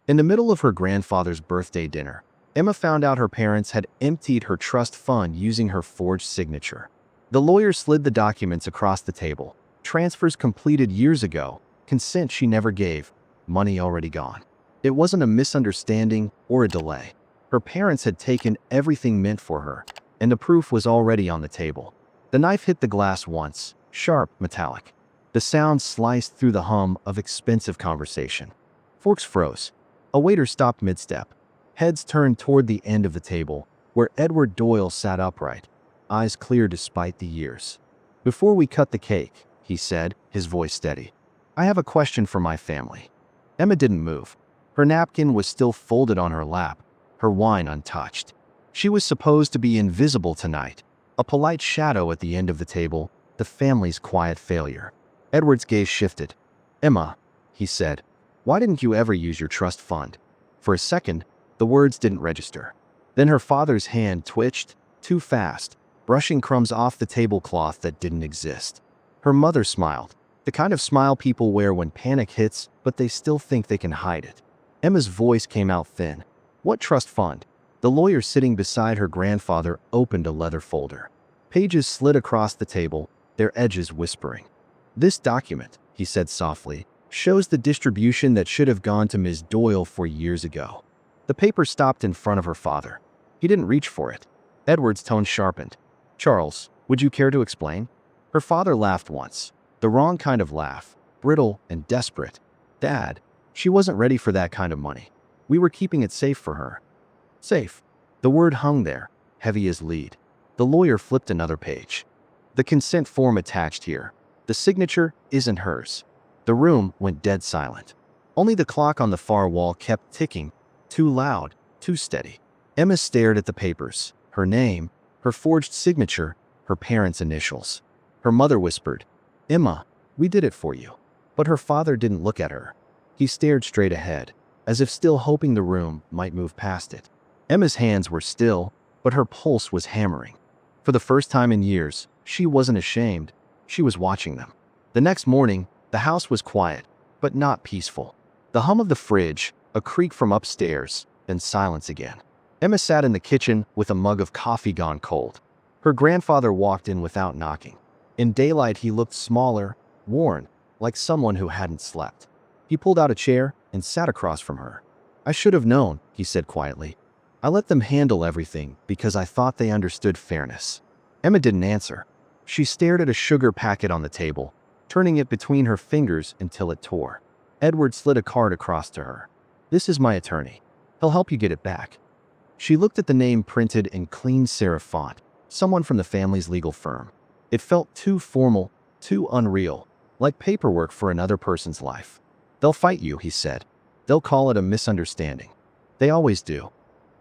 In the middle of her grandfather's birthday dinner, Emma found out her parents had emptied her trust fund using her forged signature. The lawyer slid the documents across the table. Transfers completed years ago, consent she never gave, money already gone. It wasn't a misunderstanding or a delay. Her parents had taken everything meant for her, and the proof was already on the table. The knife hit the glass once, sharp, metallic. The sound sliced through the hum of expensive conversation. Forks froze. A waiter stopped mid-step. Heads turned toward the end of the table, where Edward Doyle sat upright, eyes clear despite the years. "Before we cut the cake," he said, his voice steady, "I have a question for my family." Emma didn't move. Her napkin was still folded on her lap, her wine untouched. She was supposed to be invisible tonight, a polite shadow at the end of the table, the family's quiet failure. Edward's gaze shifted. "Emma," he said, "why didn't you ever use your trust fund?" For a second, the words didn't register. Then her father's hand twitched, too fast, brushing crumbs off the tablecloth that didn't exist. Her mother smiled, the kind of smile people wear when panic hits, but they still think they can hide it. Emma's voice came out thin. "What trust fund?" The lawyer sitting beside her grandfather opened a leather folder. Pages slid across the table, their edges whispering. "This document," he said softly, "shows the distribution that should have gone to Ms. Doyle 4 years ago." The paper stopped in front of her father. He didn't reach for it. Edward's tone sharpened. "Charles, would you care to explain?" Her father laughed once. The wrong kind of laugh, brittle and desperate. "Dad, she wasn't ready for that kind of money. We were keeping it safe for her." Safe. The word hung there, heavy as lead. The lawyer flipped another page. "The consent form attached here. The signature isn't hers." The room went dead silent. Only the clock on the far wall kept ticking, too loud, too steady. Emma stared at the papers. Her name, her forged signature, her parents' initials. Her mother whispered, "Emma, we did it for you." But her father didn't look at her. He stared straight ahead, as if still hoping the room might move past it. Emma's hands were still, but her pulse was hammering. For the first time in years, she wasn't ashamed. She was watching them. The next morning, the house was quiet, but not peaceful. The hum of the fridge, a creak from upstairs, then silence again. Emma sat in the kitchen with a mug of coffee gone cold. Her grandfather walked in without knocking. In daylight, he looked smaller, worn, like someone who hadn't slept. He pulled out a chair and sat across from her. "I should have known," he said quietly. "I let them handle everything because I thought they understood fairness." Emma didn't answer. She stared at a sugar packet on the table, turning it between her fingers until it tore. Edward slid a card across to her. "This is my attorney. He'll help you get it back." She looked at the name printed in clean serif font, someone from the family's legal firm. It felt too formal, too unreal, like paperwork for another person's life. "They'll fight you," he said. "They'll call it a misunderstanding. They always do."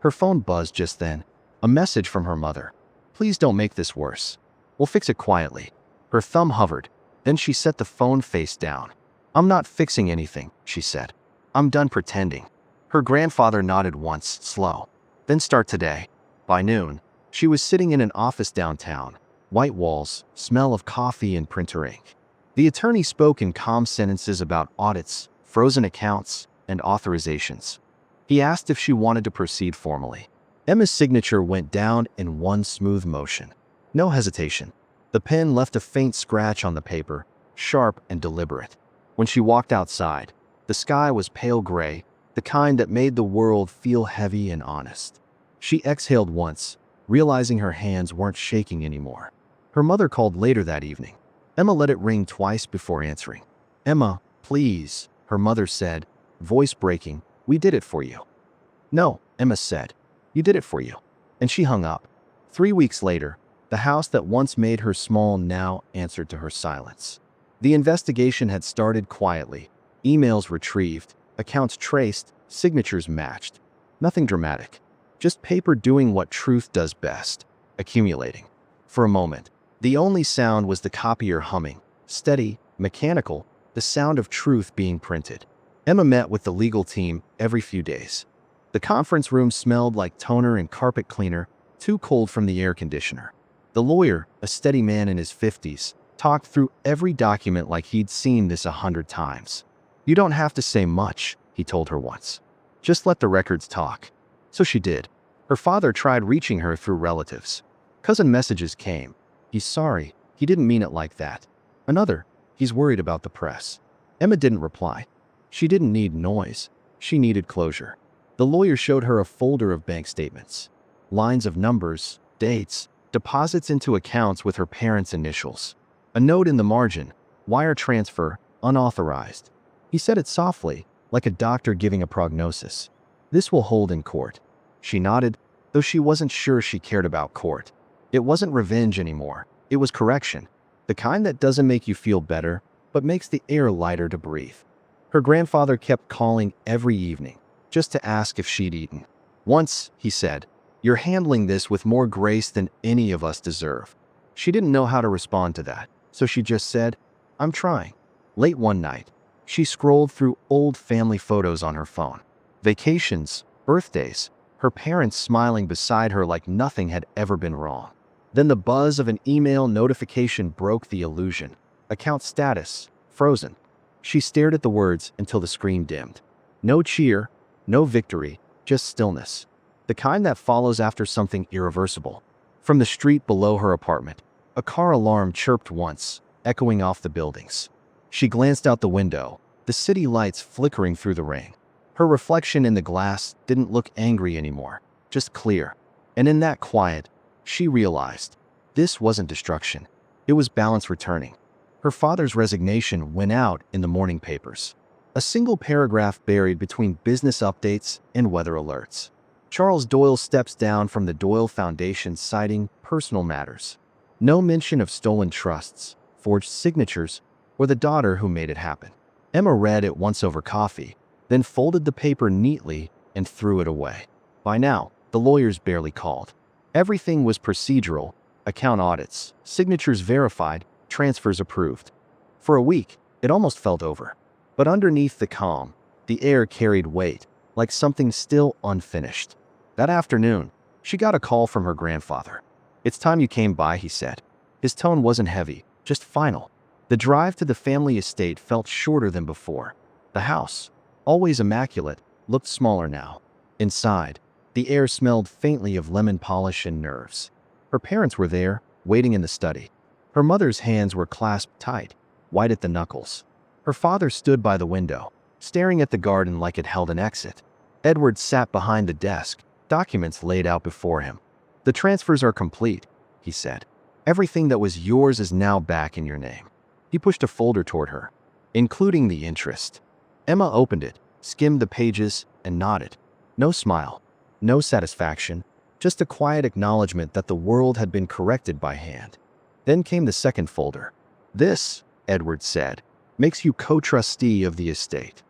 Her phone buzzed just then. A message from her mother. "Please don't make this worse. We'll fix it quietly." Her thumb hovered. Then she set the phone face down. "I'm not fixing anything," she said. "I'm done pretending." Her grandfather nodded once, slow. "Then start today." By noon, she was sitting in an office downtown. White walls, smell of coffee and printer ink. The attorney spoke in calm sentences about audits, frozen accounts, and authorizations. He asked if she wanted to proceed formally. Emma's signature went down in one smooth motion. No hesitation. The pen left a faint scratch on the paper, sharp and deliberate. When she walked outside, the sky was pale gray, the kind that made the world feel heavy and honest. She exhaled once, realizing her hands weren't shaking anymore. Her mother called later that evening. Emma let it ring twice before answering. "Emma, please," her mother said, voice breaking, "we did it for you." "No," Emma said, "you did it for you." And she hung up. 3 weeks later, the house that once made her small now answered to her silence. The investigation had started quietly. Emails retrieved, accounts traced, signatures matched. Nothing dramatic. Just paper doing what truth does best, accumulating. For a moment, the only sound was the copier humming, steady, mechanical, the sound of truth being printed. Emma met with the legal team every few days. The conference room smelled like toner and carpet cleaner, too cold from the air conditioner. The lawyer, a steady man in his 50s, talked through every document like he'd seen this 100 times. "You don't have to say much," he told her once. Just let the records talk. So she did. Her father tried reaching her through relatives. Cousin messages came. He's sorry. He didn't mean it like that. Another. He's worried about the press. Emma didn't reply. She didn't need noise. She needed closure. The lawyer showed her a folder of bank statements. Lines of numbers, dates, deposits into accounts with her parents' initials. A note in the margin. Wire transfer, unauthorized. He said it softly, like a doctor giving a prognosis. This will hold in court. She nodded, though she wasn't sure she cared about court. It wasn't revenge anymore. It was correction. The kind that doesn't make you feel better, but makes the air lighter to breathe. Her grandfather kept calling every evening, just to ask if she'd eaten. Once, he said, "You're handling this with more grace than any of us deserve." She didn't know how to respond to that, so she just said, "I'm trying." Late one night, she scrolled through old family photos on her phone. Vacations, birthdays, her parents smiling beside her like nothing had ever been wrong. Then the buzz of an email notification broke the illusion. Account status, frozen. She stared at the words until the screen dimmed. No cheer, no victory, just stillness. The kind that follows after something irreversible. From the street below her apartment, a car alarm chirped once, echoing off the buildings. She glanced out the window, the city lights flickering through the rain. Her reflection in the glass didn't look angry anymore, just clear. And in that quiet, she realized this wasn't destruction. It was balance returning. Her father's resignation went out in the morning papers. A single paragraph buried between business updates and weather alerts. Charles Doyle steps down from the Doyle Foundation citing personal matters. No mention of stolen trusts, forged signatures, or the daughter who made it happen. Emma read it once over coffee, then folded the paper neatly and threw it away. By now, the lawyers barely called. Everything was procedural, account audits, signatures verified, transfers approved. For a week, it almost felt over. But underneath the calm, the air carried weight, like something still unfinished. That afternoon, she got a call from her grandfather. "It's time you came by," he said. His tone wasn't heavy, just final. The drive to the family estate felt shorter than before. The house, always immaculate, looked smaller now. Inside, the air smelled faintly of lemon polish and nerves. Her parents were there, waiting in the study. Her mother's hands were clasped tight, white at the knuckles. Her father stood by the window, staring at the garden like it held an exit. Edward sat behind the desk, documents laid out before him. "The transfers are complete," he said. "Everything that was yours is now back in your name." He pushed a folder toward her, including the interest. Emma opened it, skimmed the pages, and nodded. No smile, no satisfaction, just a quiet acknowledgement that the world had been corrected by hand. Then came the second folder. "This," Edward said, "makes you co-trustee of the estate."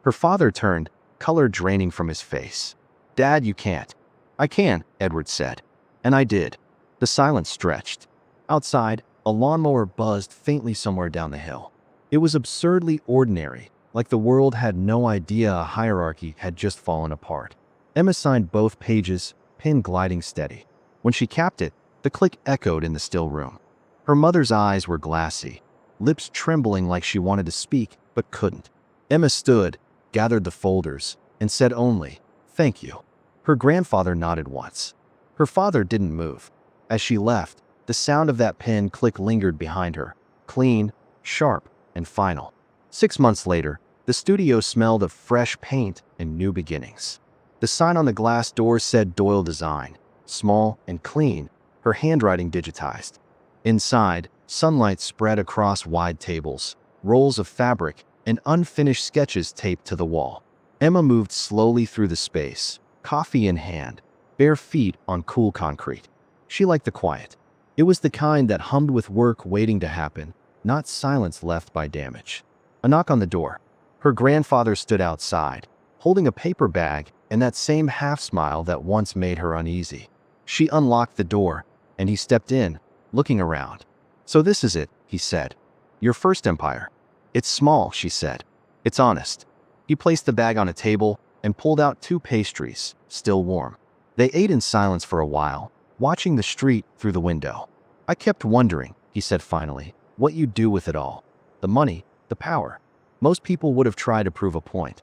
Her father turned, color draining from his face. "Dad, you can't." "I can," Edward said. And I did. The silence stretched. Outside, a lawnmower buzzed faintly somewhere down the hill. It was absurdly ordinary, like the world had no idea a hierarchy had just fallen apart. Emma signed both pages, pen gliding steady. When she capped it, the click echoed in the still room. Her mother's eyes were glassy, lips trembling like she wanted to speak but couldn't. Emma stood, gathered the folders, and said only, "Thank you." Her grandfather nodded once. Her father didn't move. As she left, the sound of that pen click lingered behind her, clean, sharp, and final. 6 months later, the studio smelled of fresh paint and new beginnings. The sign on the glass door said Doyle Design, small and clean, her handwriting digitized. Inside, sunlight spread across wide tables, rolls of fabric, and unfinished sketches taped to the wall. Emma moved slowly through the space, coffee in hand, bare feet on cool concrete. She liked the quiet. It was the kind that hummed with work waiting to happen, not silence left by damage. A knock on the door. Her grandfather stood outside, holding a paper bag and that same half-smile that once made her uneasy. She unlocked the door, and he stepped in, looking around. "So this is it," he said. "Your first empire." "It's small," she said. "It's honest." He placed the bag on a table and pulled out 2 pastries, still warm. They ate in silence for a while, watching the street through the window. "I kept wondering," he said finally, "what you'd do with it all. The money, the power. Most people would have tried to prove a point."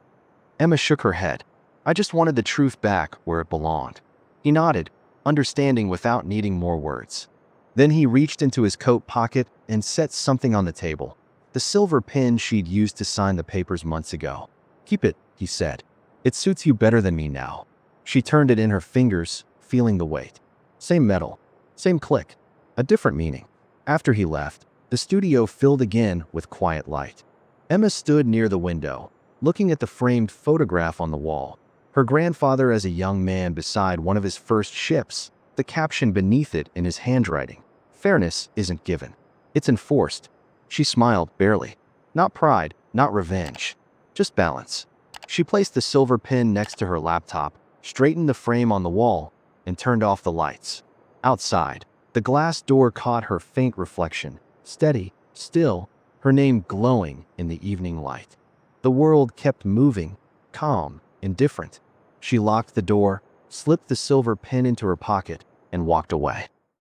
Emma shook her head. I just wanted the truth back where it belonged. He nodded, understanding without needing more words. Then he reached into his coat pocket and set something on the table. The silver pen she'd used to sign the papers months ago. "Keep it," he said. "It suits you better than me now." She turned it in her fingers, feeling the weight. Same metal, same click, a different meaning. After he left, the studio filled again with quiet light. Emma stood near the window, looking at the framed photograph on the wall. Her grandfather as a young man beside one of his first ships, the caption beneath it in his handwriting. "Fairness isn't given. It's enforced." She smiled, barely. Not pride, not revenge. Just balance. She placed the silver pen next to her laptop, straightened the frame on the wall, and turned off the lights. Outside, the glass door caught her faint reflection, steady, still, her name glowing in the evening light. The world kept moving, calm, indifferent. She locked the door, slipped the silver pen into her pocket, and walked away.